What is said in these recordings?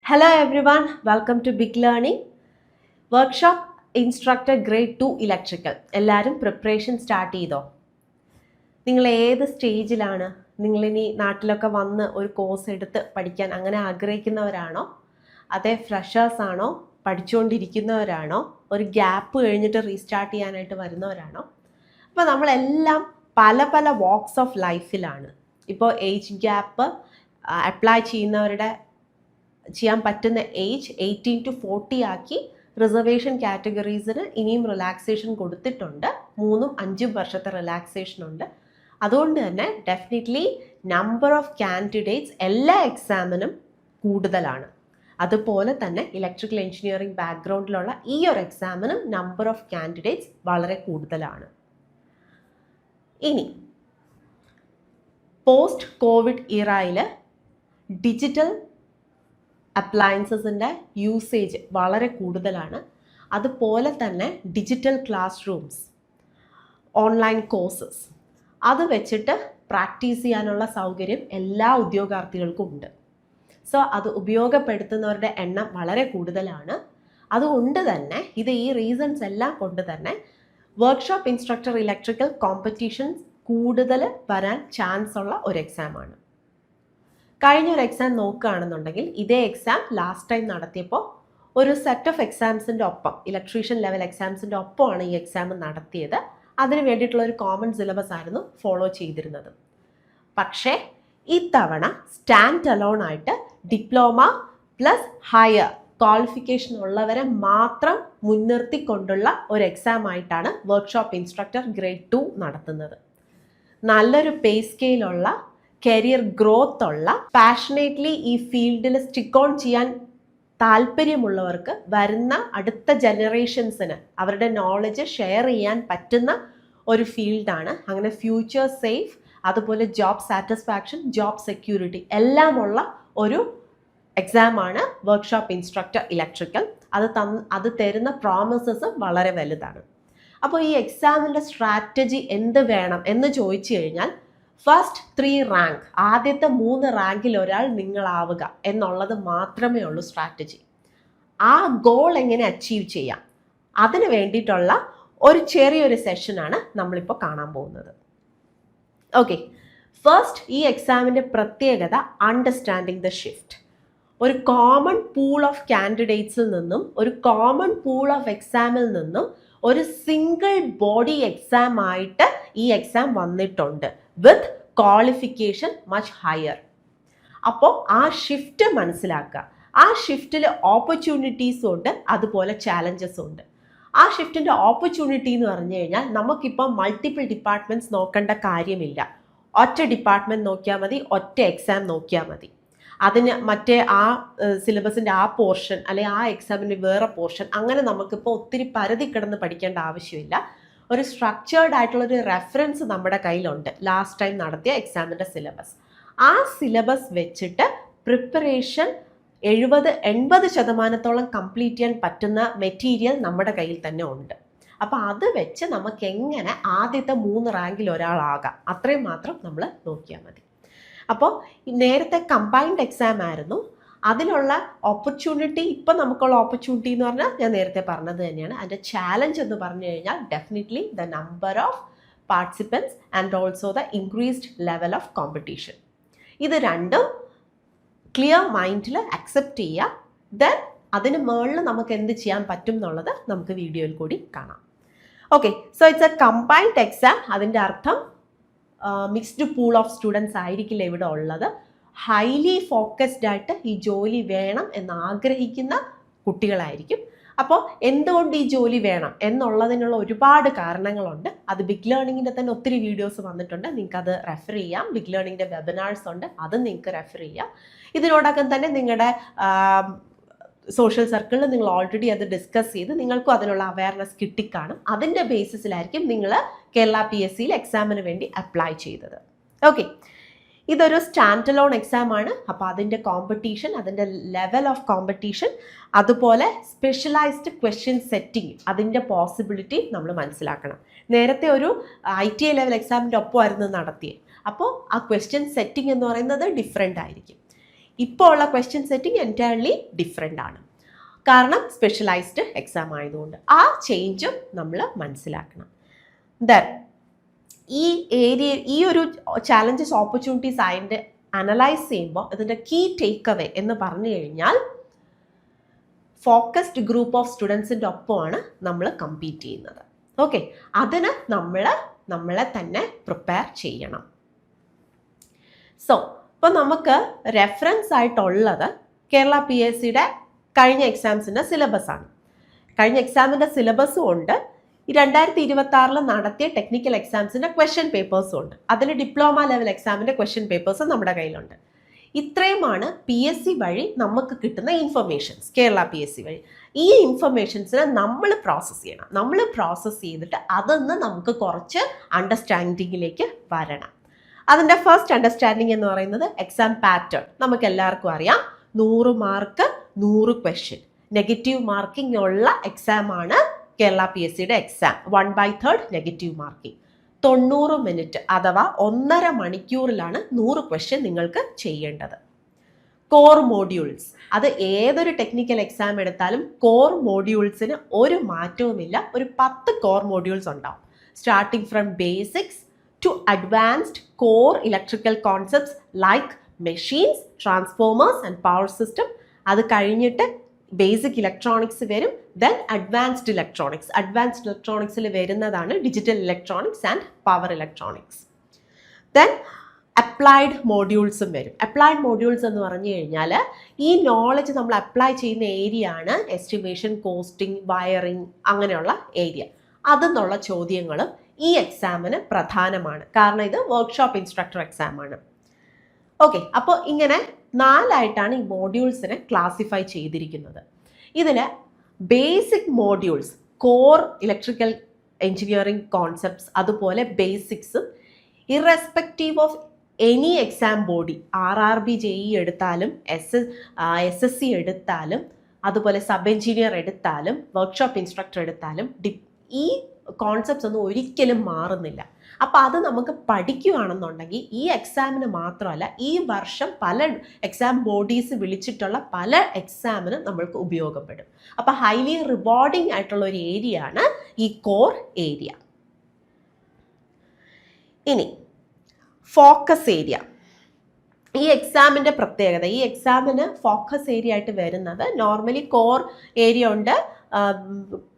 Hello everyone, welcome to Big Learning Workshop Instructor Grade 2 Electrical. എല്ലാവരും preparation start ചെയ്തോ? നിങ്ങൾ ഏത് സ്റ്റേജിലാണ്? നിങ്ങളിനി നാട്ടിലൊക്കെ വന്ന് ഒരു കോഴ്സ് എടുത്ത് പഠിക്കാൻ അങ്ങനെ ആഗ്രഹിക്കുന്നവരാണോ? അതേ ഫ്രഷേഴ്സ് ആണോ? പഠിച്ചുകൊണ്ടിരിക്കുന്നവരാണോ? ഒരു ഗ്യാപ്പ് കഴിഞ്ഞിട്ട് റീസ്റ്റാർട്ട് ചെയ്യാനായിട്ട് വരുന്നവരാണോ? അപ്പോൾ നമ്മളെല്ലാം പല പല വാക്സ് ഓഫ് ലൈഫിലാണ്. ഇപ്പോൾ ഏജ് ഗ്യാപ്പ് അപ്ലൈ ചെയ്യാൻ പറ്റുന്ന ഏജ് 18 to 40 ആക്കി റിസർവേഷൻ കാറ്റഗറീസിന് ഇനിയും റിലാക്സേഷൻ കൊടുത്തിട്ടുണ്ട്. 3-5 വർഷത്തെ റിലാക്സേഷൻ ഉണ്ട്. അതുകൊണ്ട് തന്നെ ഡെഫിനറ്റ്ലി നമ്പർ ഓഫ് കാൻഡിഡേറ്റ്സ് എല്ലാ എക്സാമിനും കൂടുതലാണ്. അതുപോലെ തന്നെ ഇലക്ട്രിക്കൽ എഞ്ചിനീയറിംഗ് ബാക്ക്ഗ്രൗണ്ടിലുള്ള ഈ ഒരു എക്സാമിനും നമ്പർ ഓഫ് കാൻഡിഡേറ്റ്സ് വളരെ കൂടുതലാണ്. ഇനി പോസ്റ്റ് കോവിഡ് ഇറായിൽ ഡിജിറ്റൽ അപ്ലയൻസസിൻ്റെ യൂസേജ് വളരെ കൂടുതലാണ്. അതുപോലെ തന്നെ digital class rooms, online courses അത് വെച്ചിട്ട് പ്രാക്ടീസ് ചെയ്യാനുള്ള സൗകര്യം എല്ലാ ഉദ്യോഗാർത്ഥികൾക്കും ഉണ്ട്. സോ അത് ഉപയോഗപ്പെടുത്തുന്നവരുടെ എണ്ണം വളരെ കൂടുതലാണ്. അതുകൊണ്ട് തന്നെ ഈ റീസൺസ് എല്ലാം കൊണ്ട് തന്നെ വർക്ക്ഷോപ്പ് ഇൻസ്ട്രക്ടർ ഇലക്ട്രിക്കൽ കോമ്പറ്റീഷൻസ് കൂടുതൽ വരാൻ ചാൻസ് ഉള്ള ഒരു എക്സാമാണ്. കഴിഞ്ഞൊരു എക്സാം നോക്കുകയാണെന്നുണ്ടെങ്കിൽ ഇതേ എക്സാം ലാസ്റ്റ് ടൈം നടത്തിയപ്പോൾ ഒരു സെറ്റ് ഓഫ് എക്സാംസിൻ്റെ ഒപ്പം, ഇലക്ട്രീഷ്യൻ ലെവൽ എക്സാംസിൻ്റെ ഒപ്പമാണ് ഈ എക്സാം നടത്തിയത്. അതിന് വേണ്ടിയിട്ടുള്ള ഒരു കോമൺ സിലബസ് ആയിരുന്നു ഫോളോ ചെയ്തിരുന്നത്. പക്ഷേ ഇത്തവണ സ്റ്റാൻഡ് അലോൺ ആയിട്ട് ഡിപ്ലോമ പ്ലസ് ഹയർ ക്വാളിഫിക്കേഷൻ ഉള്ളവരെ മാത്രം മുൻനിർത്തിക്കൊണ്ടുള്ള ഒരു എക്സാം ആയിട്ടാണ് വർക്ക്ഷോപ്പ് ഇൻസ്ട്രക്ടർ ഗ്രേഡ് 2 നടത്തുന്നത്. നല്ലൊരു പേ സ്കെയിലുള്ള, കരിയർ ഗ്രോത്ത് ഉള്ള, പാഷനേറ്റ്ലി ഈ ഫീൽഡിൽ സ്റ്റിക്ക് ഓൺ ചെയ്യാൻ താല്പര്യമുള്ളവർക്ക് വരുന്ന അടുത്ത ജനറേഷൻസിന് അവരുടെ നോളജ് ഷെയർ ചെയ്യാൻ പറ്റുന്ന ഒരു ഫീൽഡാണ്. അങ്ങനെ ഫ്യൂച്ചർ സേഫ്, അതുപോലെ ജോബ് സാറ്റിസ്ഫാക്ഷൻ, ജോബ് സെക്യൂരിറ്റി എല്ലാമുള്ള ഒരു എക്സാമാണ് വർക്ക്ഷോപ്പ് ഇൻസ്ട്രക്ടർ ഇലക്ട്രിക്കൽ. അത് തരുന്ന പ്രോമിസസ് വളരെ വലുതാണ്. അപ്പോൾ ഈ എക്സാമിൻ്റെ സ്ട്രാറ്റജി എന്ത് വേണം എന്ന് ചോദിച്ചു കഴിഞ്ഞാൽ, ഫസ്റ്റ് 3 റാങ്ക്, ആദ്യത്തെ 3 റാങ്കിൽ ഒരാൾ നിങ്ങളാവുക എന്നുള്ളത് മാത്രമേ ഉള്ളൂ സ്ട്രാറ്റജി. ആ ഗോൾ എങ്ങനെ അച്ചീവ് ചെയ്യാം, അതിന് വേണ്ടിയിട്ടുള്ള ഒരു ചെറിയൊരു സെഷനാണ് നമ്മളിപ്പോൾ കാണാൻ പോകുന്നത്. ഓക്കെ, ഫസ്റ്റ് ഈ എക്സാമിൻ്റെ പ്രത്യേകത അണ്ടർസ്റ്റാൻഡിങ് ദ ഷിഫ്റ്റ്. ഒരു കോമൺ പൂൾ ഓഫ് കാൻഡിഡേറ്റ്സിൽ നിന്നും, ഒരു കോമൺ പൂൾ ഓഫ് എക്സാമിൽ നിന്നും ഒരു സിംഗിൾ ബോഡി എക്സാം ആയിട്ട് ഈ എക്സാം വന്നിട്ടുണ്ട് വിത്ത് ക്വാളിഫിക്കേഷൻ മച്ച് ഹയർ. അപ്പോൾ ആ ഷിഫ്റ്റ് മനസ്സിലാക്കുക. ആ ഷിഫ്റ്റിൽ ഓപ്പർച്യൂണിറ്റീസും ഉണ്ട്, അതുപോലെ ചാലഞ്ചസും ഉണ്ട്. ആ ഷിഫ്റ്റിൻ്റെ ഓപ്പർച്യൂണിറ്റി എന്ന് പറഞ്ഞു കഴിഞ്ഞാൽ, നമുക്കിപ്പോൾ മൾട്ടിപ്പിൾ ഡിപ്പാർട്ട്മെൻറ്റ്സ് നോക്കേണ്ട കാര്യമില്ല. ഒറ്റ ഡിപ്പാർട്ട്മെൻറ്റ് നോക്കിയാൽ മതി, ഒറ്റ എക്സാം നോക്കിയാൽ മതി. അതിന് മറ്റേ ആ സിലബസിൻ്റെ ആ പോർഷൻ അല്ലെങ്കിൽ ആ എക്സാമിൻ്റെ വേറെ പോർഷൻ, അങ്ങനെ നമുക്കിപ്പോൾ ഒത്തിരി പരതി കിടന്ന് പഠിക്കേണ്ട ആവശ്യമില്ല. ഒരു സ്ട്രക്ചേർഡ് ആയിട്ടുള്ളൊരു റെഫറൻസ് നമ്മുടെ കയ്യിലുണ്ട്, ലാസ്റ്റ് ടൈം നടത്തിയ എക്സാമിൻ്റെ സിലബസ്. ആ സിലബസ് വെച്ചിട്ട് പ്രിപ്പറേഷൻ 70-80% കംപ്ലീറ്റ് ചെയ്യാൻ പറ്റുന്ന മെറ്റീരിയൽ നമ്മുടെ കയ്യിൽ തന്നെ ഉണ്ട്. അപ്പോൾ അത് വെച്ച് നമുക്ക് എങ്ങനെ ആദ്യത്തെ 3 റാങ്കിൽ ഒരാളാകാം, അത്രയും മാത്രം നമ്മൾ നോക്കിയാൽ മതി. അപ്പോൾ നേരത്തെ കമ്പൈൻഡ് എക്സാം ആയിരുന്നു. അതിനുള്ള ഓപ്പർച്യൂണിറ്റി, ഇപ്പം നമുക്കുള്ള ഓപ്പർച്യൂണിറ്റി എന്ന് പറഞ്ഞാൽ ഞാൻ നേരത്തെ പറഞ്ഞത് തന്നെയാണ്. അതിൻ്റെ ചാലഞ്ച് എന്ന് പറഞ്ഞു കഴിഞ്ഞാൽ definitely the number of participants and also the increased level of competition. ഇത് രണ്ടും ക്ലിയർ മൈൻഡിൽ അക്സെപ്റ്റ് ചെയ്യുക. ദെൻ അതിന് മുകളിൽ നമുക്ക് എന്ത് ചെയ്യാൻ പറ്റും എന്നുള്ളത് നമുക്ക് വീഡിയോയിൽ കൂടി കാണാം. Okay, so it's A combined exam. അതിൻ്റെ അർത്ഥം മിക്സ്ഡ് പൂൾ ഓഫ് സ്റ്റുഡൻസ് ആയിരിക്കില്ല ഇവിടെ ഉള്ളത്. ഹൈലി ഫോക്കസ്ഡ് ആയിട്ട് ഈ ജോലി വേണം എന്ന് ആഗ്രഹിക്കുന്ന കുട്ടികളായിരിക്കും. അപ്പോൾ എന്തുകൊണ്ട് ഈ ജോലി വേണം എന്നുള്ളതിനുള്ള ഒരുപാട് കാരണങ്ങളുണ്ട്. അത് ബിഗ് ലേണിങ്ങിൻ്റെ തന്നെ ഒത്തിരി വീഡിയോസ് വന്നിട്ടുണ്ട്, നിങ്ങൾക്കത് റെഫർ ചെയ്യാം. ബിഗ് ലേണിങ്ങിൻ്റെ വെബിനാർസ് ഉണ്ട്, അത് നിങ്ങൾക്ക് റെഫർ ചെയ്യാം. ഇതിനോടകം തന്നെ നിങ്ങളുടെ സോഷ്യൽ സർക്കിളിൽ നിങ്ങൾ ഓൾറെഡി അത് ഡിസ്കസ് ചെയ്ത് നിങ്ങൾക്കും അതിനുള്ള അവയർനെസ് കിട്ടിക്കാണും. അതിൻ്റെ ബേസിസിലായിരിക്കും നിങ്ങൾ കേരള PSCയിൽ എക്സാമിന് വേണ്ടി അപ്ലൈ ചെയ്തത്. ഓക്കെ, ഇതൊരു സ്റ്റാൻഡ് അലോൺ എക്സാം ആണ്. അപ്പോൾ അതിൻ്റെ കോമ്പറ്റീഷൻ, അതിൻ്റെ ലെവൽ ഓഫ് കോമ്പറ്റീഷൻ, അതുപോലെ സ്പെഷ്യലൈസ്ഡ് ക്വസ്റ്റ്യൻ സെറ്റിംഗ്, അതിൻ്റെ പോസിബിലിറ്റി നമ്മൾ മനസ്സിലാക്കണം. നേരത്തെ ഒരു ITI ലെവൽ എക്സാമിൻ്റെ ഒപ്പമായിരുന്നു നടത്തിയത്. അപ്പോൾ ആ ക്വസ്റ്റ്യൻ സെറ്റിംഗ് എന്ന് പറയുന്നത് ഡിഫറെൻ്റ് ആയിരിക്കും. ഇപ്പോൾ ഉള്ള ക്വസ്റ്റ്യൻ സെറ്റിംഗ് എൻറ്റയർലി ഡിഫറെൻ്റ് ആണ്. കാരണം സ്പെഷ്യലൈസ്ഡ് എക്സാം ആയതുകൊണ്ട് ആ ചേഞ്ചും നമ്മൾ മനസ്സിലാക്കണം. ദെൻ ഈ ഒരു ചാലഞ്ചസ് ഓപ്പർച്യൂണിറ്റീസ് അതിൻ്റെ അനലൈസ് ചെയ്യുമ്പോൾ ഇതിൻ്റെ കീ ടേക്ക് അവേ എന്ന് പറഞ്ഞു കഴിഞ്ഞാൽ ഫോക്കസ്ഡ് ഗ്രൂപ്പ് ഓഫ് സ്റ്റുഡൻസിൻ്റെ ഒപ്പമാണ് നമ്മൾ കമ്പീറ്റ് ചെയ്യുന്നത്. ഓക്കെ, അതിന് നമ്മളെ തന്നെ പ്രിപ്പയർ ചെയ്യണം. സോ ഇപ്പോൾ നമുക്ക് റെഫറൻസ് ആയിട്ടുള്ളത് കേരള PSCയുടെ കഴിഞ്ഞ എക്സാംസിൻ്റെ സിലബസാണ്. കഴിഞ്ഞ എക്സാമിൻ്റെ സിലബസും ഉണ്ട്, 2026 നടത്തിയ ടെക്നിക്കൽ എക്സാംസിൻ്റെ ക്വസ്റ്റ്യൻ പേപ്പേഴ്സും ഉണ്ട്. അതിൽ ഡിപ്ലോമ ലെവൽ എക്സാമിൻ്റെ ക്വസ്റ്റ്യൻ പേപ്പേഴ്സ് നമ്മുടെ കയ്യിലുണ്ട്. ഇത്രയുമാണ് PSC വഴി നമുക്ക് കിട്ടുന്ന ഇൻഫർമേഷൻസ്. കേരള PSC വഴി ഈ ഇൻഫർമേഷൻസിനെ നമ്മൾ പ്രോസസ്സ് ചെയ്യണം. നമ്മൾ പ്രോസസ്സ് ചെയ്തിട്ട് അതൊന്ന് നമുക്ക് കുറച്ച് അണ്ടർസ്റ്റാൻഡിങ്ങിലേക്ക് വരണം. അതിൻ്റെ ഫസ്റ്റ് അണ്ടർസ്റ്റാൻഡിങ് എന്ന് പറയുന്നത് എക്സാം പാറ്റേൺ. നമുക്ക് എല്ലാവർക്കും അറിയാം, 100 മാർക്ക് 100 ക്വസ്റ്റ്യൻ, നെഗറ്റീവ് മാർക്കിംഗ് ഉള്ള എക്സാമാണ് കേരള PSCയുടെ എക്സാം. 1/3 negative marking. 90 മിനിറ്റ് അഥവാ 1.5 മണിക്കൂറിലാണ് 100 ക്വസ്റ്റ്യൻ നിങ്ങൾക്ക് ചെയ്യേണ്ടത്. കോർ മോഡ്യൂൾസ്, അത് ഏതൊരു ടെക്നിക്കൽ എക്സാം എടുത്താലും കോർ മോഡ്യൂൾസിന് ഒരു മാറ്റവുമില്ല. ഒരു 10 കോർ മോഡ്യൂൾസ് ഉണ്ടാവും. Starting from basics to advanced core electrical concepts like machines, transformers and power system. അത് കഴിഞ്ഞിട്ട് ബേസിക് ഇലക്ട്രോണിക്സ് വരും. Then advanced electronics. അഡ്വാൻസ്ഡ് ഇലക്ട്രോണിക്സിൽ വരുന്നതാണ് digital electronics and power electronics. Then applied മോഡ്യൂൾസും വരും. അപ്ലൈഡ് മോഡ്യൂൾസ് എന്ന് പറഞ്ഞു കഴിഞ്ഞാൽ ഈ നോളജ് നമ്മൾ അപ്ലൈ ചെയ്യുന്ന ഏരിയ ആണ് എസ്റ്റിമേഷൻ, കോസ്റ്റിംഗ്, വയറിംഗ്, അങ്ങനെയുള്ള ഏരിയ. അതെന്നുള്ള ചോദ്യങ്ങളും ഈ എക്സാമിന് പ്രധാനമാണ്. കാരണം ഇത് വർക്ക്ഷോപ്പ് ഇൻസ്ട്രക്ടർ എക്സാമാണ്. ഓക്കെ, അപ്പോൾ ഇങ്ങനെ 4ആയിട്ടാണ് ഈ മോഡ്യൂൾസിനെ ക്ലാസിഫൈ ചെയ്തിരിക്കുന്നത്. ഇതിൽ basic modules, core electrical engineering concepts, അതുപോലെ ബേസിക്സും irrespective of any exam body, RRB JEE എടുത്താലും SSC എടുത്താലും അതുപോലെ സബ് എഞ്ചിനീയർ എടുത്താലും വർക്ക്ഷോപ്പ് ഇൻസ്ട്രക്ടർ എടുത്താലും ഈ കോൺസെപ്റ്റ്സ് ഒന്നും ഒരിക്കലും മാറുന്നില്ല. അപ്പോൾ അത് നമുക്ക് പഠിക്കുകയാണെന്നുണ്ടെങ്കിൽ ഈ എക്സാമിന് മാത്രമല്ല, ഈ വർഷം പല എക്സാം ബോഡീസ് വിളിച്ചിട്ടുള്ള പല എക്സാമിന് നമ്മൾക്ക് ഉപയോഗപ്പെടും. അപ്പോൾ ഹൈലി റിവാർഡിംഗ് ആയിട്ടുള്ള ഒരു ഏരിയ ആണ് ഈ കോർ ഏരിയ. ഇനി ഫോക്കസ് ഏരിയ. ഈ എക്സാമിൻ്റെ പ്രത്യേകത, ഈ എക്സാമിന് ഫോക്കസ് ഏരിയ ആയിട്ട് വരുന്നത് നോർമലി കോർ ഏരിയ ഉണ്ട്,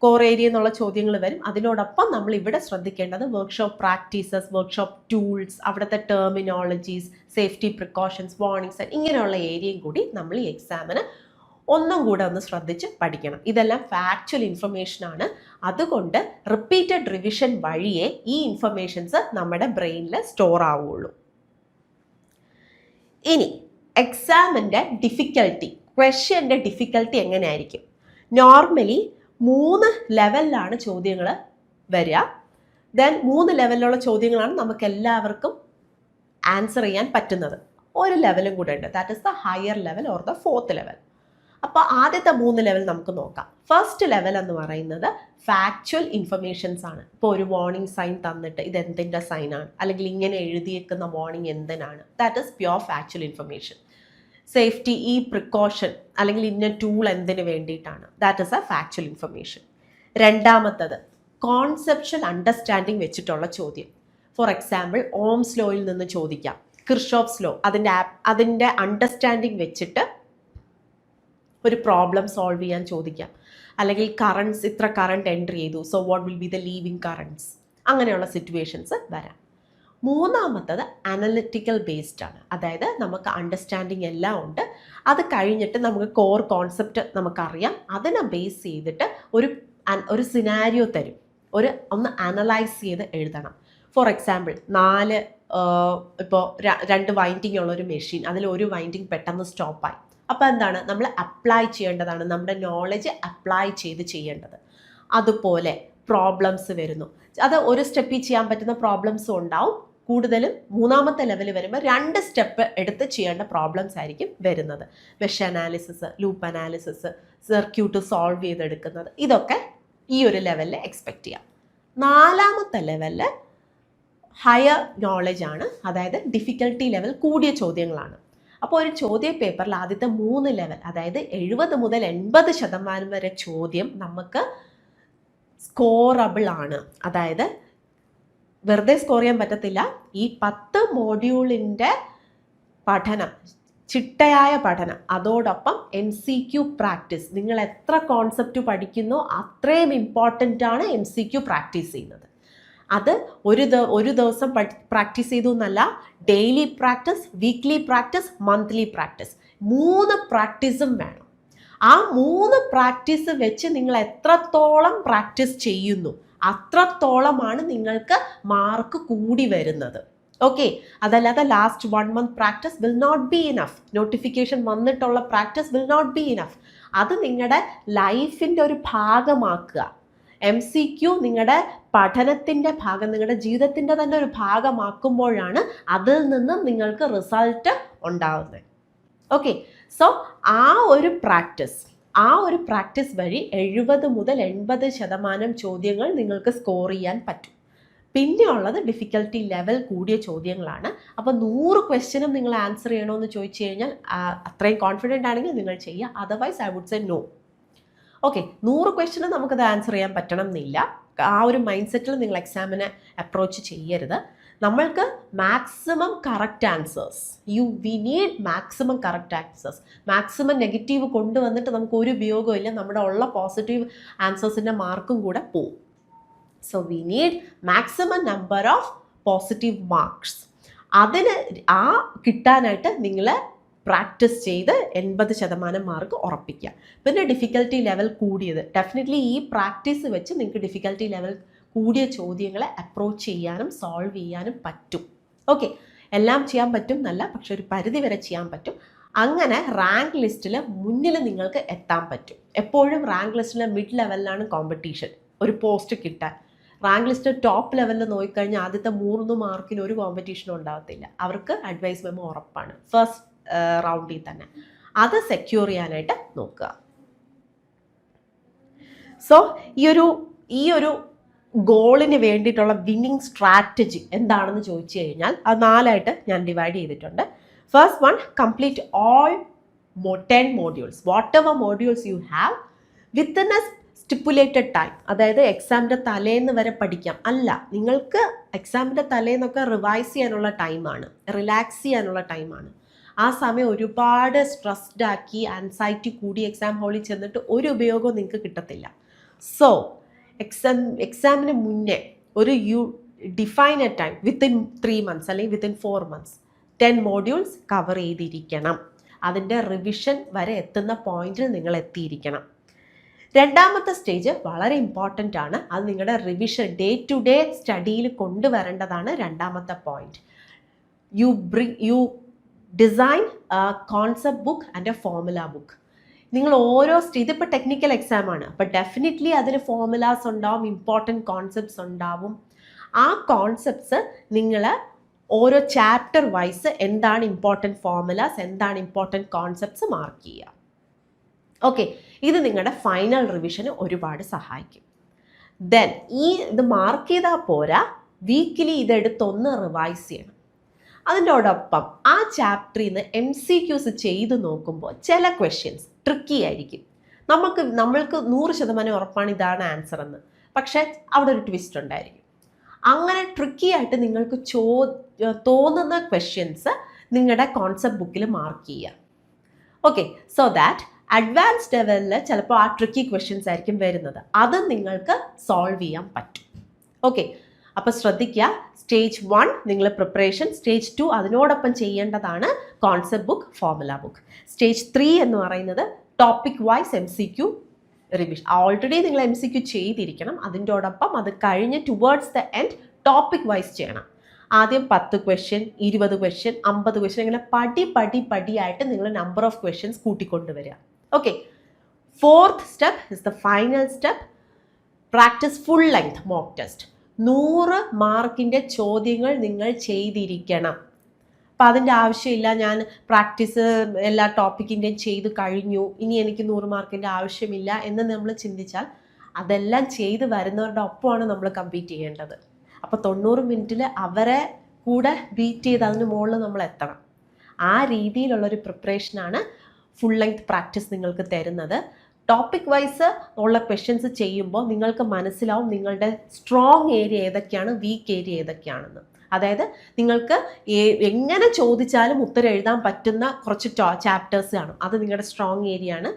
കോർ ഏരിയ എന്നുള്ള ചോദ്യങ്ങൾ വരും. അതിനോടൊപ്പം നമ്മൾ ഇവിടെ ശ്രദ്ധിക്കേണ്ടത് വർക്ക്ഷോപ്പ് പ്രാക്ടീസസ്, വർക്ക്ഷോപ്പ് ടൂൾസ്, അവിടുത്തെ ടെർമിനോളജീസ്, സേഫ്റ്റി പ്രിക്കോഷൻസ്, വാർണിംഗ്സ്, ഇങ്ങനെയുള്ള ഏരിയയും കൂടി നമ്മൾ ഈ എക്സാമിന് ഒന്നും കൂടെ ഒന്ന് ശ്രദ്ധിച്ച് പഠിക്കണം. ഇതെല്ലാം ഫാക്ച്വൽ ഇൻഫർമേഷൻ ആണ്. അതുകൊണ്ട് റിപ്പീറ്റഡ് റിവിഷൻ വഴിയേ ഈ ഇൻഫർമേഷൻസ് നമ്മുടെ ബ്രെയിനിൽ സ്റ്റോർ ആവുകയുള്ളൂ. ഇനി എക്സാമിൻ്റെ ഡിഫിക്കൽട്ടി, ക്വസ്റ്റ്യൻ്റെ ഡിഫിക്കൽട്ടി എങ്ങനെയായിരിക്കും? നോർമലി 3 ലെവലിലാണ് ചോദ്യങ്ങൾ വരിക. ദെൻ 3 ലെവലിലുള്ള ചോദ്യങ്ങളാണ് നമുക്ക് എല്ലാവർക്കും ആൻസർ ചെയ്യാൻ പറ്റുന്നത്. ഒരു ലെവലും കൂടെ ഉണ്ട്, that is the higher level or the 4th level. അപ്പോൾ ആദ്യത്തെ 3 ലെവൽ നമുക്ക് നോക്കാം. ഫസ്റ്റ് ലെവൽ എന്ന് പറയുന്നത് ഫാക്ച്വൽ ഇൻഫർമേഷൻസ് ആണ്. ഇപ്പോൾ ഒരു വാർണിംഗ് സൈൻ തന്നിട്ട് ഇത് എന്തിൻ്റെ സൈനാണ്, അല്ലെങ്കിൽ ഇങ്ങനെ എഴുതിയേക്കുന്ന വാർണിംഗ് എന്തിനാണ്, that is pure factual information. Safety, ഈ പ്രിക്കോഷൻ അല്ലെങ്കിൽ ഇന്ന ടൂൾ എന്തിനു വേണ്ടിയിട്ടാണ്, that is A factual information. രണ്ടാമത്തത് കോൺസെപ്ച്വൽ അണ്ടർസ്റ്റാൻഡിങ് വെച്ചിട്ടുള്ള ചോദ്യം. ഫോർ എക്സാമ്പിൾ ഓംസ് ലോയിൽ നിന്ന് ചോദിക്കാം, കിർഷോഫ്സ് ലോ, അതിൻ്റെ അണ്ടർസ്റ്റാൻഡിങ് വെച്ചിട്ട് ഒരു പ്രോബ്ലം സോൾവ് ചെയ്യാൻ ചോദിക്കാം. അല്ലെങ്കിൽ കറണ്ട്സ്, ഇത്ര കറണ്ട് എൻട്രി ചെയ്തു, so what will be the leaving currents, അങ്ങനെയുള്ള സിറ്റുവേഷൻസ് വരാം. മൂന്നാമത്തത് അനലിറ്റിക്കൽ ബേസ്ഡ് ആണ്. അതായത് നമുക്ക് അണ്ടർസ്റ്റാൻഡിങ് എല്ലാം ഉണ്ട്, അത് കഴിഞ്ഞിട്ട് നമുക്ക് കോർ കോൺസെപ്റ്റ് നമുക്കറിയാം, അതിനെ ബേസ് ചെയ്തിട്ട് ഒരു സിനാരിയോ തരും, ഒന്ന് അനലൈസ് ചെയ്ത് എഴുതണം. ഫോർ എക്സാമ്പിൾ 4 ഇപ്പോൾ 2 വൈൻഡിങ് ഉള്ള ഒരു മെഷീൻ, അതിൽ ഒരു വൈൻഡിങ് പെട്ടെന്ന് സ്റ്റോപ്പായി. അപ്പോൾ എന്താണ്, നമ്മൾ അപ്ലൈ ചെയ്യേണ്ടതാണ്, നമ്മുടെ നോളജ് അപ്ലൈ ചെയ്യേണ്ടത്. അതുപോലെ പ്രോബ്ലംസ് വരുന്നു, അത് ഒരു സ്റ്റെപ്പിൽ ചെയ്യാൻ പറ്റുന്ന പ്രോബ്ലംസും ഉണ്ടാവും. കൂടുതലും 3ാമത്തെ ലെവൽ വരുമ്പോൾ 2 സ്റ്റെപ്പ് എടുത്ത് ചെയ്യേണ്ട പ്രോബ്ലംസ് ആയിരിക്കും വരുന്നത്. Mesh analysis, loop analysis, circuit solve ചെയ്തെടുക്കുന്നത്, ഇതൊക്കെ ഈ ഒരു ലെവലിൽ എക്സ്പെക്റ്റ് ചെയ്യാം. 4ാമത്തെ ലെവലിൽ ഹയർ നോളജ് ആണ്, അതായത് ഡിഫിക്കൽട്ടി ലെവൽ കൂടിയ ചോദ്യങ്ങളാണ്. അപ്പോൾ ഒരു ചോദ്യ പേപ്പറിൽ ആദ്യത്തെ 3 ലെവൽ, അതായത് 70 മുതൽ 80% വരെ ചോദ്യം നമുക്ക് സ്കോറബിൾ ആണ്. അതായത് വെറുതെ സ്കോർ ചെയ്യാൻ പറ്റത്തില്ല. ഈ 10 മോഡ്യൂളിൻ്റെ പഠനം, ചിട്ടയായ പഠനം, അതോടൊപ്പം MCQ പ്രാക്ടീസ്, നിങ്ങൾ എത്ര കോൺസെപ്റ്റ് പഠിക്കുന്നോ അത്രയും ഇമ്പോർട്ടൻ്റ് ആണ് MCQ പ്രാക്ടീസ് ചെയ്യുന്നത്. അത് ഒരു ദിവസം പ്രാക്ടീസ് ചെയ്തു എന്നല്ല, daily practice, weekly practice, monthly practice, 3 പ്രാക്ടീസും വേണം. ആ 3 പ്രാക്ടീസ് വെച്ച് നിങ്ങൾ എത്രത്തോളം പ്രാക്ടീസ് ചെയ്യുന്നു അത്രത്തോളമാണ് നിങ്ങൾക്ക് മാർക്ക് കൂടി വരുന്നത്. ഓക്കെ, അതല്ലാതെ last 1 month practice will not be enough, notification വന്നിട്ടുള്ള practice will not be enough. അത് നിങ്ങളുടെ ലൈഫിൻ്റെ ഒരു ഭാഗമാക്കുക. MCQ നിങ്ങളുടെ പഠനത്തിൻ്റെ ഭാഗം, നിങ്ങളുടെ ജീവിതത്തിൻ്റെ തന്നെ ഒരു ഭാഗമാക്കുമ്പോഴാണ് അതിൽ നിന്നും നിങ്ങൾക്ക് റിസൾട്ട് ഉണ്ടാകുന്നത്. ഓക്കെ, സോ ആ ഒരു പ്രാക്ടീസ് വഴി 70 മുതൽ 80% ചോദ്യങ്ങൾ നിങ്ങൾക്ക് സ്കോർ ചെയ്യാൻ പറ്റും. പിന്നെ ഉള്ളത് ഡിഫിക്കൽട്ടി ലെവൽ കൂടിയ ചോദ്യങ്ങളാണ്. അപ്പോൾ 100 ക്വസ്റ്റ്യനും നിങ്ങൾ ആൻസർ ചെയ്യണമെന്ന് ചോദിച്ചു കഴിഞ്ഞാൽ അത്രയും കോൺഫിഡൻ്റ് ആണെങ്കിൽ നിങ്ങൾ ചെയ്യുക. Otherwise I would say no. Okay, 100 ക്വസ്റ്റ്യനും നമുക്കത് ആൻസർ ചെയ്യാൻ പറ്റണം എന്നില്ല. ആ ഒരു മൈൻഡ് സെറ്റിൽ നിങ്ങൾ എക്സാമിനെ അപ്രോച്ച് ചെയ്യരുത്. നമ്മൾക്ക് maximum correct answers, we need maximum correct answers. Maximum negative കൊണ്ടുവന്നിട്ട് നമുക്ക് ഒരു ഉപയോഗമില്ല, നമ്മുടെ ഉള്ള പോസിറ്റീവ് ആൻസേഴ്സിൻ്റെ മാർക്കും കൂടെ പോവും. So we need maximum number of positive marks. അതിന് കിട്ടാനായിട്ട് നിങ്ങൾ പ്രാക്ടീസ് ചെയ്ത് 80% മാർക്ക് ഉറപ്പിക്കുക. പിന്നെ ഡിഫിക്കൽട്ടി ലെവൽ കൂടിയത്, ഡെഫിനറ്റ്ലി ഈ പ്രാക്ടീസ് വെച്ച് നിങ്ങൾക്ക് ഡിഫിക്കൽട്ടി ലെവൽ കൂടിയ ചോദ്യങ്ങളെ അപ്രോച്ച് ചെയ്യാനും സോൾവ് ചെയ്യാനും പറ്റും. ഓക്കെ, എല്ലാം ചെയ്യാൻ പറ്റും എന്നല്ല, പക്ഷെ ഒരു പരിധി വരെ ചെയ്യാൻ പറ്റും. അങ്ങനെ റാങ്ക് ലിസ്റ്റിൽ മുന്നിൽ നിങ്ങൾക്ക് എത്താൻ പറ്റും. എപ്പോഴും റാങ്ക് ലിസ്റ്റിലെ മിഡ് ലെവലിലാണ് കോമ്പറ്റീഷൻ ഒരു പോസ്റ്റ് കിട്ടാൻ. റാങ്ക് ലിസ്റ്റ് ടോപ്പ് ലെവലിൽ നോക്കിക്കഴിഞ്ഞാൽ ആദ്യത്തെ 3 മാർക്കിന് ഒരു കോമ്പറ്റീഷനും ഉണ്ടാകത്തില്ല. അവർക്ക് അഡ്വൈസ് മെമ്മോ ഉറപ്പാണ് ഫസ്റ്റ് റൗണ്ടിൽ തന്നെ. അത് സെക്യൂർ ചെയ്യാനായിട്ട് നോക്കുക. സോ ഈ ഒരു ഗോളിന് വേണ്ടിയിട്ടുള്ള വിന്നിങ് സ്ട്രാറ്റജി എന്താണെന്ന് ചോദിച്ചു കഴിഞ്ഞാൽ അത് 4ആയിട്ട് ഞാൻ ഡിവൈഡ് ചെയ്തിട്ടുണ്ട്. First one, complete all 10 modules, what ever modules you have within A stipulated time. അതായത് എക്സാമിൻ്റെ തലേന്ന് വരെ പഠിക്കാം അല്ല, നിങ്ങൾക്ക് എക്സാമിൻ്റെ തലേന്നൊക്കെ റിവൈസ് ചെയ്യാനുള്ള ടൈമാണ്, റിലാക്സ് ചെയ്യാനുള്ള ടൈമാണ്. ആ സമയം ഒരുപാട് സ്ട്രെസ്ഡ് ആക്കി ആൻസൈറ്റി കൂടി എക്സാം ഹാളിൽ ചെന്നിട്ട് ഒരു ഉപയോഗവും നിങ്ങൾക്ക് കിട്ടത്തില്ല. സോ എക്സാമിന് മുന്നേ you define A time within 3 months അല്ലെങ്കിൽ വിത്തിൻ 4 months 10 മോഡ്യൂൾസ് കവർ ചെയ്തിരിക്കണം. അതിൻ്റെ റിവിഷൻ വരെ എത്തുന്ന പോയിന്റിൽ നിങ്ങൾ എത്തിയിരിക്കണം. രണ്ടാമത്തെ സ്റ്റേജ് വളരെ ഇമ്പോർട്ടൻ്റ് ആണ്. അത് നിങ്ങളുടെ റിവിഷൻ ഡേ ടു ഡേ സ്റ്റഡിയിൽ കൊണ്ടുവരേണ്ടതാണ്. രണ്ടാമത്തെ point, you design concept book and a formula book. നിങ്ങൾ ഓരോ ഇതിപ്പോൾ ടെക്നിക്കൽ എക്സാം ആണ്, അപ്പോൾ ഡെഫിനറ്റ്ലി അതിൽ ഫോർമുലാസ് ഉണ്ടാവും, ഇമ്പോർട്ടൻറ്റ് കോൺസെപ്റ്റ്സ് ഉണ്ടാവും. ആ കോൺസെപ്റ്റ്സ് നിങ്ങൾ ഓരോ ചാപ്റ്റർ വൈസ് എന്താണ് ഇമ്പോർട്ടൻറ്റ് ഫോർമുലാസ്, എന്താണ് ഇമ്പോർട്ടൻറ്റ് കോൺസെപ്റ്റ്സ് മാർക്ക് ചെയ്യുക. ഓക്കെ, ഇത് നിങ്ങളുടെ ഫൈനൽ റിവിഷന് ഒരുപാട് സഹായിക്കും. ദെൻ ഇത് മാർക്ക് ചെയ്താൽ പോരാ, വീക്കിലി ഇതെടുത്തൊന്ന് റിവൈസ് ചെയ്യണം. അതിനോടൊപ്പം ആ ചാപ്റ്ററിൽ നിന്ന് MCQs ചെയ്ത് നോക്കുമ്പോൾ ചില ക്വസ്റ്റ്യൻസ് ട്രിക്കി ആയിരിക്കും. നമ്മൾക്ക് 100% ഉറപ്പാണ് ഇതാണ് ആൻസർ എന്ന്, പക്ഷേ അവിടെ ഒരു ട്വിസ്റ്റ് ഉണ്ടായിരിക്കും. അങ്ങനെ ട്രിക്കി ആയിട്ട് നിങ്ങൾക്ക് തോന്നുന്ന ക്വസ്റ്റ്യൻസ് നിങ്ങളുടെ കോൺസെപ്റ്റ് ബുക്കിൽ മാർക്ക് ചെയ്യുക. ഓക്കെ, സോ ദാറ്റ് അഡ്വാൻസ്ഡ് ലെവലിൽ ചിലപ്പോൾ ആ ട്രിക്കി ക്വസ്റ്റ്യൻസ് ആയിരിക്കും വരുന്നത്, അത് നിങ്ങൾക്ക് സോൾവ് ചെയ്യാൻ പറ്റും. ഓക്കെ, അപ്പോൾ ശ്രദ്ധിക്കുക, സ്റ്റേജ് 1 നിങ്ങൾ പ്രിപ്പറേഷൻ, സ്റ്റേജ് 2 അതിനോടൊപ്പം ചെയ്യേണ്ടതാണ് concept book, formula book. Stage 3 എന്ന് പറയുന്നത് topic wise MCQ revision. Already നിങ്ങൾ MCQ ചെയ്തിരിക്കണം, അതിൻ്റോടൊപ്പം അത് കഴിഞ്ഞ് towards the end topic wise ചെയ്യണം. ആദ്യം 10 ക്വസ്റ്റ്യൻ, 20 ക്വസ്റ്റ്യൻ, 50 ക്വസ്റ്റ്യൻ, ഇങ്ങനെ പടിയായിട്ട് നിങ്ങൾ നമ്പർ ഓഫ് ക്വസ്റ്റ്യൻസ് കൂട്ടിക്കൊണ്ടുവരിക. Okay, 4th step is the final step, practice full length mock test. 100 മാർക്കിൻ്റെ ചോദ്യങ്ങൾ നിങ്ങൾ ചെയ്തിരിക്കണം. അപ്പം അതിൻ്റെ ആവശ്യമില്ല, ഞാൻ പ്രാക്ടീസ് എല്ലാ ടോപ്പിക്കിൻ്റെയും ചെയ്ത് കഴിഞ്ഞു, ഇനി എനിക്ക് 100 മാർക്കിൻ്റെ ആവശ്യമില്ല എന്ന് നമ്മൾ ചിന്തിച്ചാൽ അതെല്ലാം ചെയ്ത് വരുന്നവരുടെ ഒപ്പമാണ് നമ്മൾ കമ്പീറ്റ് ചെയ്യേണ്ടത്. അപ്പോൾ 90 മിനിറ്റിൽ അവരെ കൂടെ ബീറ്റ് ചെയ്ത് അതിന് മുകളിൽ നമ്മൾ എത്തണം. ആ രീതിയിലുള്ളൊരു പ്രിപ്പറേഷനാണ് ഫുൾ ലെങ്ത് പ്രാക്ടീസ് നിങ്ങൾക്ക് തരുന്നത്. ടോപ്പിക് വൈസ് ഉള്ള ക്വസ്റ്റ്യൻസ് ചെയ്യുമ്പോൾ നിങ്ങൾക്ക് മനസ്സിലാവും നിങ്ങളുടെ സ്ട്രോങ് ഏരിയ ഏതൊക്കെയാണ്, വീക്ക് ഏരിയ ഏതൊക്കെയാണെന്ന്. അതായത് നിങ്ങൾക്ക് എങ്ങനെ ചോദിച്ചാലും ഉത്തരം എഴുതാൻ പറ്റുന്ന കുറച്ച് ചാപ്റ്റേഴ്സ് കാണും, അത് നിങ്ങളുടെ സ്ട്രോങ് ഏരിയ ആണ്.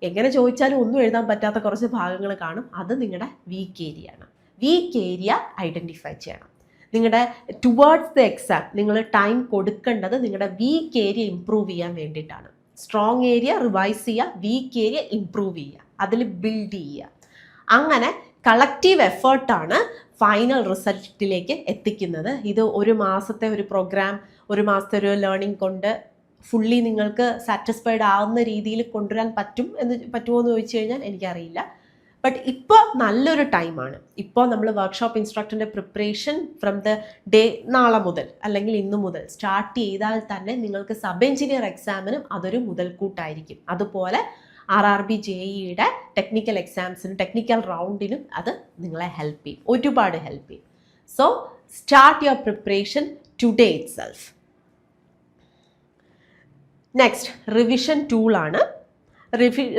എങ്ങനെ ചോദിച്ചാലും ഒന്നും എഴുതാൻ പറ്റാത്ത കുറച്ച് ഭാഗങ്ങൾ കാണും, അത് നിങ്ങളുടെ വീക്ക് ഏരിയ ആണ്. വീക്ക് ഏരിയ ഐഡൻറ്റിഫൈ ചെയ്യണം. നിങ്ങളുടെ ടുവേർഡ്സ് ദ എക്സാം നിങ്ങൾ ടൈം കൊടുക്കേണ്ടത് നിങ്ങളുടെ വീക്ക് ഏരിയ ഇമ്പ്രൂവ് ചെയ്യാൻ വേണ്ടിയിട്ടാണ്. സ്ട്രോങ് ഏരിയ റിവൈസ് ചെയ്യുക, വീക്ക് ഏരിയ ഇമ്പ്രൂവ് ചെയ്യുക, അതിൽ ബിൽഡ് ചെയ്യുക. അങ്ങനെ കളക്റ്റീവ് എഫേർട്ടാണ് ഫൈനൽ റിസൾട്ടിലേക്ക് എത്തിക്കുന്നത്. ഇത് ഒരു മാസത്തെ ഒരു പ്രോഗ്രാം, ഒരു മാസത്തെ ഒരു ലേണിംഗ് കൊണ്ട് ഫുള്ളി നിങ്ങൾക്ക് സാറ്റിസ്ഫൈഡ് ആവുന്ന രീതിയിൽ കൊണ്ടുവരാൻ പറ്റുമോ എന്ന് ചോദിച്ചു കഴിഞ്ഞാൽ എനിക്കറിയില്ല. ബട്ട് ഇപ്പോൾ നല്ലൊരു ടൈമാണ്. ഇപ്പോൾ നമ്മൾ വർക്ക്ഷോപ്പ് ഇൻസ്ട്രക്ടറിൻ്റെ പ്രിപ്പറേഷൻ ഫ്രം ദ ഡേ, നാളെ മുതൽ അല്ലെങ്കിൽ ഇന്നു മുതൽ സ്റ്റാർട്ട് ചെയ്താൽ തന്നെ നിങ്ങൾക്ക് സബ് എഞ്ചിനീയർ എക്സാമിനും അതൊരു മുതൽക്കൂട്ടായിരിക്കും. അതുപോലെ RRB JEE ടെക്നിക്കൽ എക്സാംസിനും ടെക്നിക്കൽ റൗണ്ടിനും അത് നിങ്ങളെ ഹെൽപ്പ് ചെയ്യും, ഒരുപാട് ഹെൽപ്പ് ചെയ്യും. So start your preparation today itself. Next revision ടൂളാണ്.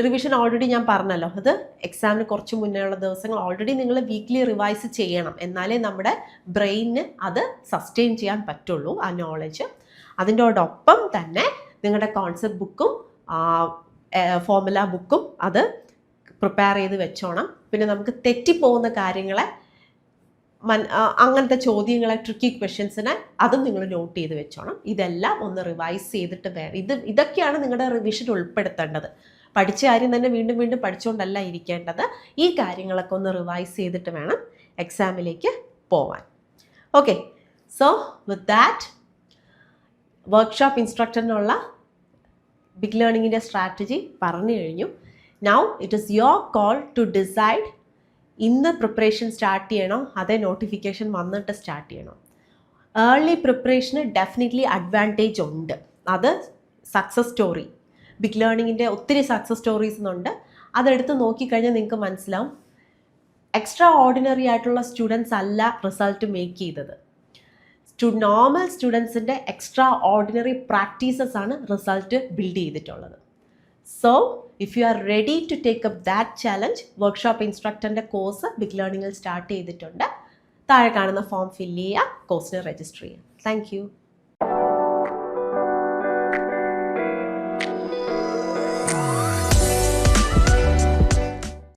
റിവിഷൻ ഓൾറെഡി ഞാൻ പറഞ്ഞല്ലോ, അത് എക്സാമിന് കുറച്ച് മുന്നേ ഉള്ള ദിവസങ്ങൾ ഓൾറെഡി നിങ്ങൾ വീക്ക്ലി റിവൈസ് ചെയ്യണം, എന്നാലേ നമ്മുടെ ബ്രെയിനിന് അത് സസ്റ്റെയിൻ ചെയ്യാൻ പറ്റുള്ളൂ ആ നോളജ്. അതിൻ്റെയോടൊപ്പം തന്നെ നിങ്ങളുടെ കോൺസെപ്റ്റ് ബുക്കും ഫോർമുല ബുക്കും അത് പ്രിപ്പയർ ചെയ്ത് വെച്ചോണം. പിന്നെ നമുക്ക് തെറ്റിപ്പോകുന്ന കാര്യങ്ങളെ, അങ്ങനത്തെ ചോദ്യങ്ങളെ, ട്രിക്കി ക്വസ്റ്റ്യൻസിനെ അതും നിങ്ങൾ നോട്ട് ചെയ്ത് വെച്ചോണം. ഇതെല്ലാം ഒന്ന് റിവൈസ് ചെയ്തിട്ട് വേണം. ഇതൊക്കെയാണ് നിങ്ങളുടെ റിവിഷൻ ഉൾപ്പെടുത്തേണ്ടത്. പഠിച്ച കാര്യം തന്നെ വീണ്ടും വീണ്ടും പഠിച്ചുകൊണ്ടല്ല ഇരിക്കേണ്ടത്. ഈ കാര്യങ്ങളൊക്കെ ഒന്ന് റിവൈസ് ചെയ്തിട്ട് വേണം എക്സാമിലേക്ക് പോവാൻ. Okay, so with that workshop ഇൻസ്ട്രക്ടറിനുള്ള ബിഗ് ലേണിങ്ങിൻ്റെ സ്ട്രാറ്റജി പറഞ്ഞു കഴിഞ്ഞു. Now it is your call to decide ഇന്ന് പ്രിപ്പറേഷൻ സ്റ്റാർട്ട് ചെയ്യണോ അതേ നോട്ടിഫിക്കേഷൻ വന്നിട്ട് സ്റ്റാർട്ട് ചെയ്യണോ. ഏർലി പ്രിപ്പറേഷന് ഡെഫിനറ്റ്ലി അഡ്വാൻറ്റേജ് ഉണ്ട്. അത് സക്സസ് സ്റ്റോറി, ബിഗ് ലേണിങ്ങിൻ്റെ ഒത്തിരി സക്സസ് സ്റ്റോറീസ് ഉണ്ട്. അതെടുത്ത് നോക്കിക്കഴിഞ്ഞാൽ നിങ്ങൾക്ക് മനസ്സിലാവും എക്സ്ട്രാ ഓർഡിനറി ആയിട്ടുള്ള സ്റ്റുഡൻസ് അല്ല റിസൾട്ട് മേക്ക് ചെയ്തത്. നോർമൽ സ്റ്റുഡൻസിൻ്റെ എക്സ്ട്രാ ഓർഡിനറി പ്രാക്ടീസസ് ആണ് റിസൾട്ട് ബിൽഡ് ചെയ്തിട്ടുള്ളത്. So if you are ready to take up that challenge, workshop ഇൻസ്ട്രക്ടറിൻ്റെ കോഴ്സ് ബിഗ് ലേണിങ്ങിൽ സ്റ്റാർട്ട് ചെയ്തിട്ടുണ്ട്. താഴെ കാണുന്ന ഫോം ഫില്ല് ചെയ്യുക, കോഴ്സിന് രജിസ്റ്റർ ചെയ്യുക. Thank U.